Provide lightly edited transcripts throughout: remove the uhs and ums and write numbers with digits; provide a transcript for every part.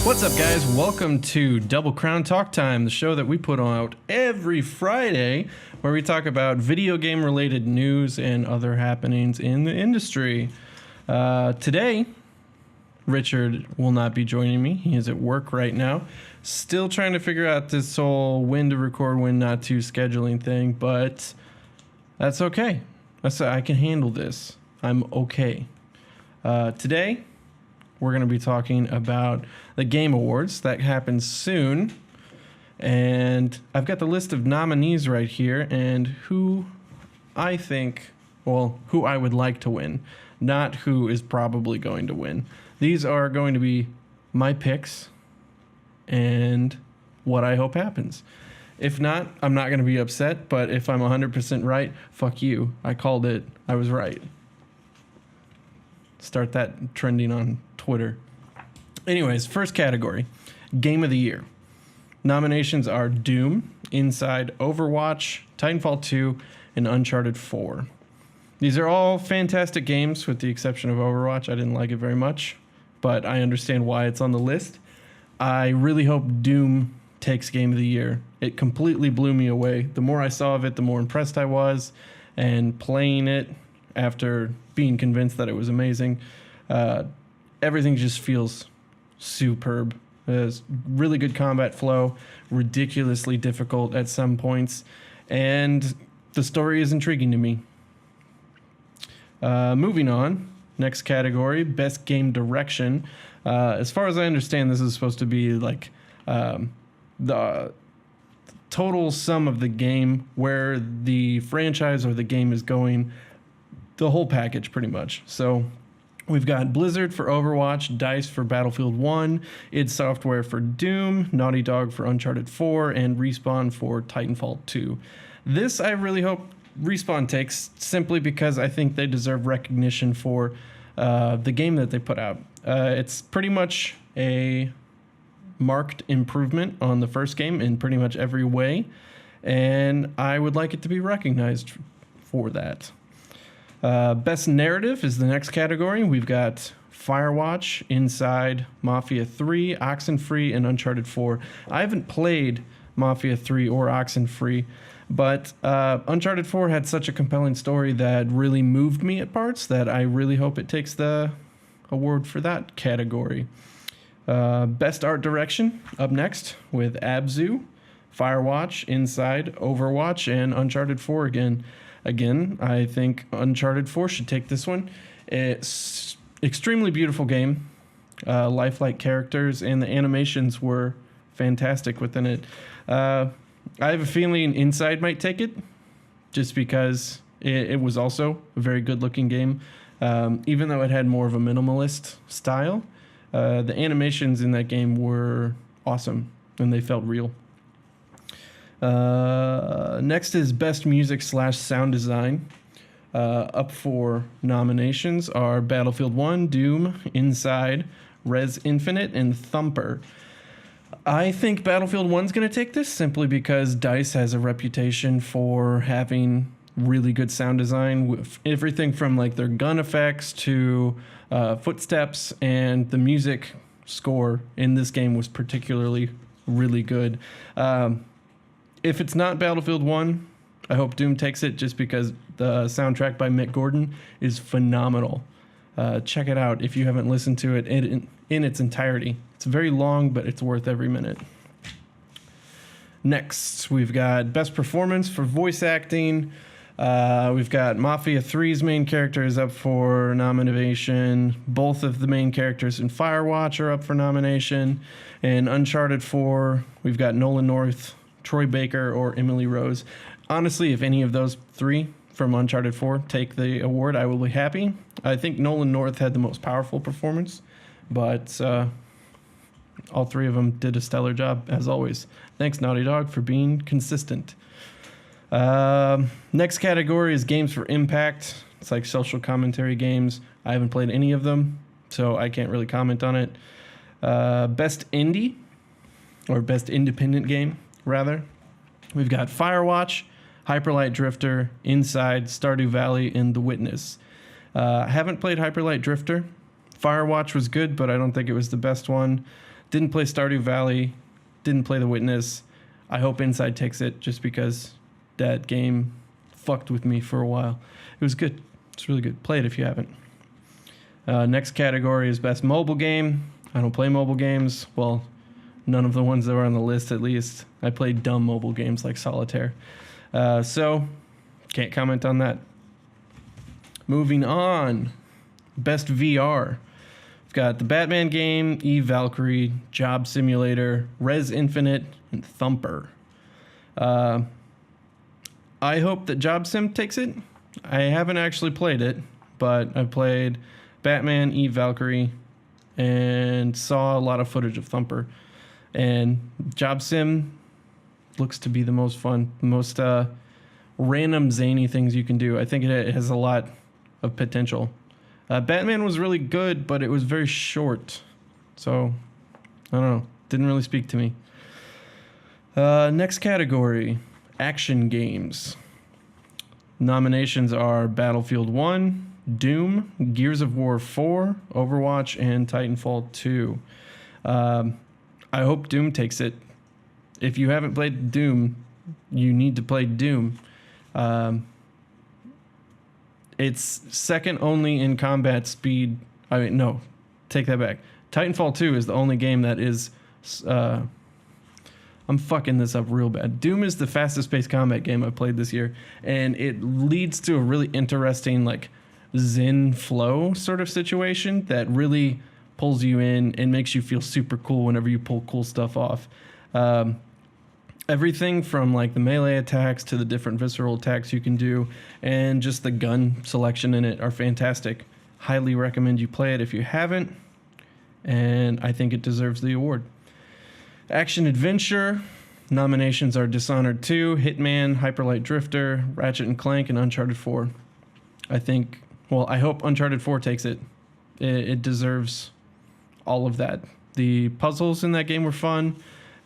What's up, guys? Welcome to Double Crown Talk Time, the show that we put out every Friday, where we talk about video game related news and other happenings in the industry. Today, Richard will not be joining me. He is at work right now. Still trying to figure out this whole when to record, when not to scheduling thing, but that's okay. I can handle this. I'm okay. Today, we're going to be talking about the Game Awards. That happens soon. And I've got the list of nominees right here and who I would like to win, not who is probably going to win. These are going to be my picks and what I hope happens. If not, I'm not going to be upset, but if I'm 100% right, fuck you. I called it. I was right. Start that trending on Twitter. Anyways, first category, Game of the Year. Nominations are Doom, Inside, Overwatch, Titanfall 2, and Uncharted 4. These are all fantastic games with the exception of Overwatch. I didn't like it very much, but I understand why it's on the list. I really hope Doom takes Game of the Year. It completely blew me away. The more I saw of it, the more impressed I was, and playing it after being convinced that it was amazing, everything just feels superb. There's really good combat flow, ridiculously difficult at some points, and the story is intriguing to me. Moving on, next category, Best Game Direction. As far as I understand, this is supposed to be like the total sum of the game, where the franchise or the game is going, the whole package pretty much. So we've got Blizzard for Overwatch, DICE for Battlefield 1, id Software for Doom, Naughty Dog for Uncharted 4, and Respawn for Titanfall 2. This I really hope Respawn takes, simply because I think they deserve recognition for the game that they put out. It's pretty much a marked improvement on the first game in pretty much every way, and I would like it to be recognized for that. Best Narrative is the next category. We've got Firewatch, Inside, Mafia 3, Oxenfree, and Uncharted 4. I haven't played Mafia 3 or Oxenfree, but Uncharted 4 had such a compelling story that really moved me at parts that I really hope it takes the award for that category. Best Art Direction up next with Abzu, Firewatch, Inside, Overwatch, and Uncharted 4 again. Again, I think Uncharted 4 should take this one. It's extremely beautiful game, lifelike characters, and the animations were fantastic within it. I have a feeling Inside might take it, just because it was also a very good-looking game. Even though it had more of a minimalist style, the animations in that game were awesome, and they felt real. Next is Best Music / Sound Design. Up for nominations are Battlefield 1, Doom, Inside, Rez Infinite, and Thumper. I think Battlefield 1's going to take this simply because DICE has a reputation for having really good sound design, with everything from like their gun effects to footsteps, and the music score in this game was particularly really good. If it's not Battlefield 1, I hope Doom takes it, just because the soundtrack by Mick Gordon is phenomenal. Check it out if you haven't listened to it in its entirety. It's very long, but it's worth every minute. Next, we've got Best Performance for Voice Acting. We've got Mafia 3's main characters up for nomination. Both of the main characters in Firewatch are up for nomination. And Uncharted 4, we've got Nolan North, Troy Baker, or Emily Rose. Honestly, if any of those three from Uncharted 4 take the award, I will be happy. I think Nolan North had the most powerful performance, but all three of them did a stellar job, as always. Thanks, Naughty Dog, for being consistent. Next category is Games for Impact. It's like social commentary games. I haven't played any of them, so I can't really comment on it. Best Indie, or Best Independent Game, rather. We've got Firewatch, Hyper Light Drifter, Inside, Stardew Valley, and The Witness. I haven't played Hyper Light Drifter. Firewatch was good, but I don't think it was the best one. Didn't play Stardew Valley. Didn't play The Witness. I hope Inside takes it just because that game fucked with me for a while. It was good. It's really good. Play it if you haven't. Next category is Best Mobile Game. I don't play mobile games. Well, none of the ones that were on the list, at least. I play dumb mobile games like Solitaire. So, can't comment on that. Moving on. Best VR. We've got the Batman game, Eve Valkyrie, Job Simulator, Res Infinite, and Thumper. I hope that Job Sim takes it. I haven't actually played it, but I played Batman, Eve Valkyrie, and saw a lot of footage of Thumper. And Job Sim looks to be the most fun, most random zany things you can do. I think it has a lot of potential. Batman was really good, but it was very short. So, I don't know. Didn't really speak to me. Next category, action games. Nominations are Battlefield 1, Doom, Gears of War 4, Overwatch, and Titanfall 2. I hope Doom takes it. If you haven't played Doom, you need to play Doom. It's second only in combat speed. I mean, no, take that back. Titanfall 2 is the only game that is... I'm fucking this up real bad. Doom is the fastest paced combat game I've played this year, and it leads to a really interesting, like, zen flow sort of situation that really pulls you in and makes you feel super cool whenever you pull cool stuff off. Everything from like the melee attacks to the different visceral attacks you can do, and just the gun selection in it are fantastic. Highly recommend you play it if you haven't, and I think it deserves the award. Action Adventure nominations are Dishonored 2, Hitman, Hyper Light Drifter, Ratchet and Clank, and Uncharted 4. I hope Uncharted 4 takes it. It deserves all of that. The puzzles in that game were fun,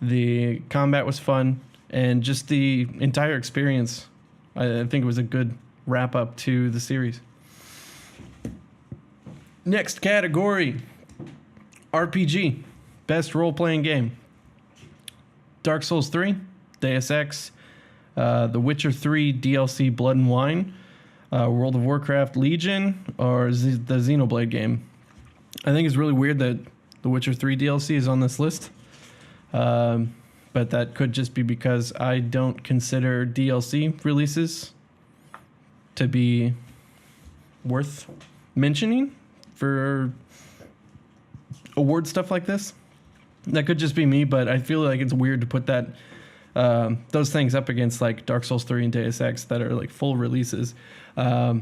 the combat was fun, and just the entire experience, I think it was a good wrap up to the series. Next category, RPG, best role-playing game. Dark Souls 3, Deus Ex, The Witcher 3 DLC Blood and Wine, World of Warcraft Legion, or the Xenoblade game. I think it's really weird that The Witcher 3 DLC is on this list, but that could just be because I don't consider DLC releases to be worth mentioning for award stuff like this. That could just be me, but I feel like it's weird to put that those things up against like Dark Souls 3 and Deus Ex that are like full releases. I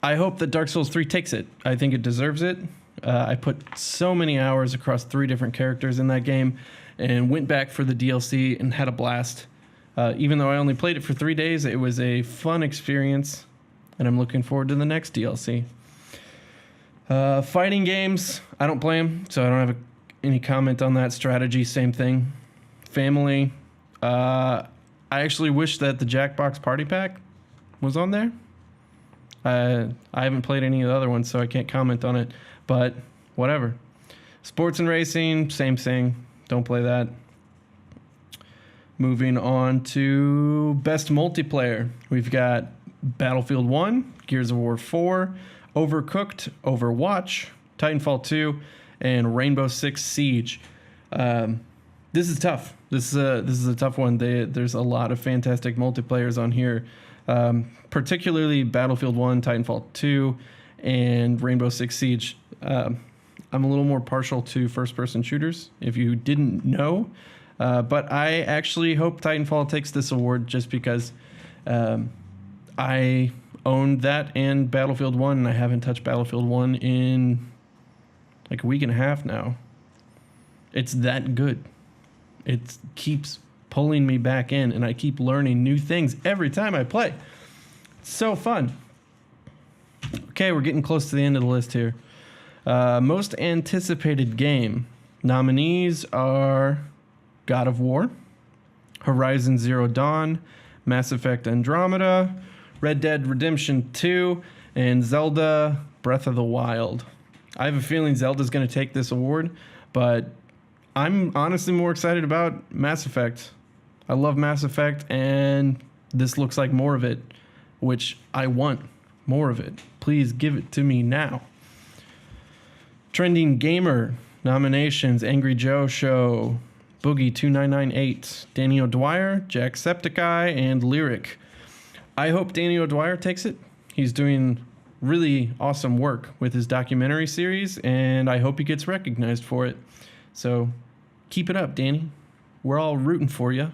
hope that Dark Souls 3 takes it. I think it deserves it. I put so many hours across 3 different characters in that game and went back for the DLC and had a blast. Even though I only played it for 3 days, it was a fun experience, and I'm looking forward to the next DLC. Fighting games, I don't play them, so I don't have any comment on that. Strategy, same thing. Family, I actually wish that the Jackbox Party Pack was on there. I haven't played any of the other ones, so I can't comment on it, but whatever. Sports and racing, same thing. Don't play that. Moving on to best multiplayer. We've got Battlefield 1, Gears of War 4, Overcooked, Overwatch, Titanfall 2, and Rainbow Six Siege. This is tough. This is a tough one. There's a lot of fantastic multiplayers on here, particularly Battlefield 1, Titanfall 2, and Rainbow Six Siege. I'm a little more partial to first-person shooters, if you didn't know. But I actually hope Titanfall takes this award just because I owned that and Battlefield 1, and I haven't touched Battlefield 1 in like a week and a half now. It's that good. It keeps pulling me back in, and I keep learning new things every time I play. It's so fun. Okay, we're getting close to the end of the list here. Most anticipated game. Nominees are God of War, Horizon Zero Dawn, Mass Effect Andromeda, Red Dead Redemption 2, and Zelda Breath of the Wild. I have a feeling Zelda's going to take this award, but I'm honestly more excited about Mass Effect. I love Mass Effect, and this looks like more of it, which I want more of it. Please give it to me now. Trending Gamer nominations: Angry Joe Show, Boogie 2998, Danny O'Dwyer, Jacksepticeye, and Lyric. I hope Danny O'Dwyer takes it. He's doing really awesome work with his documentary series, and I hope he gets recognized for it. So keep it up, Danny. We're all rooting for you.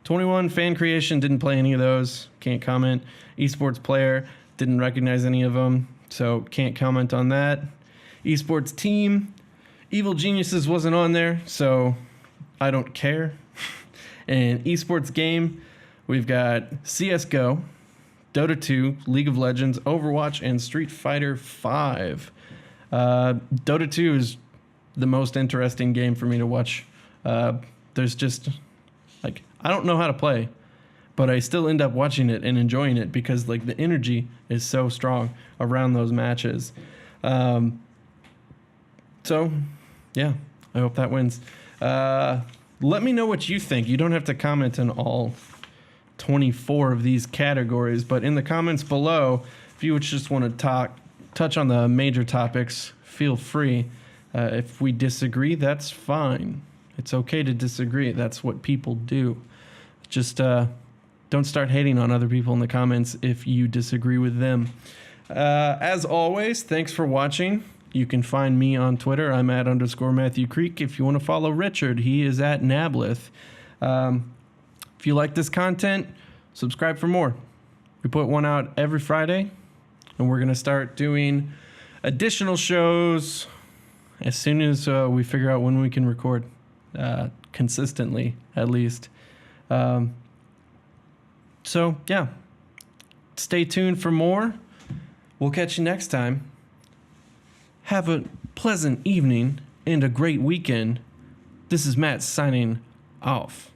21 Fan Creation, didn't play any of those. Can't comment. Esports Player, didn't recognize any of them, so can't comment on that. Esports Team, Evil Geniuses wasn't on there, so I don't care. And Esports Game, we've got CSGO, Dota 2, League of Legends, Overwatch, and Street Fighter V. Dota 2 is the most interesting game for me to watch. There's just, like, I don't know how to play, but I still end up watching it and enjoying it because, like, the energy is so strong around those matches. So, yeah, I hope that wins. Let me know what you think. You don't have to comment on all 24 of these categories, but in the comments below, if you just want to touch on the major topics, feel free. If we disagree, that's fine. It's okay to disagree. That's what people do. Just don't start hating on other people in the comments if you disagree with them. As always, thanks for watching. You can find me on Twitter. I'm at _Matthew Creek. If you want to follow Richard, he is at Nablith. If you like this content, subscribe for more. We put one out every Friday, and we're going to start doing additional shows as soon as we figure out when we can record consistently, at least. So, yeah, stay tuned for more. We'll catch you next time. Have a pleasant evening and a great weekend. This is Matt signing off.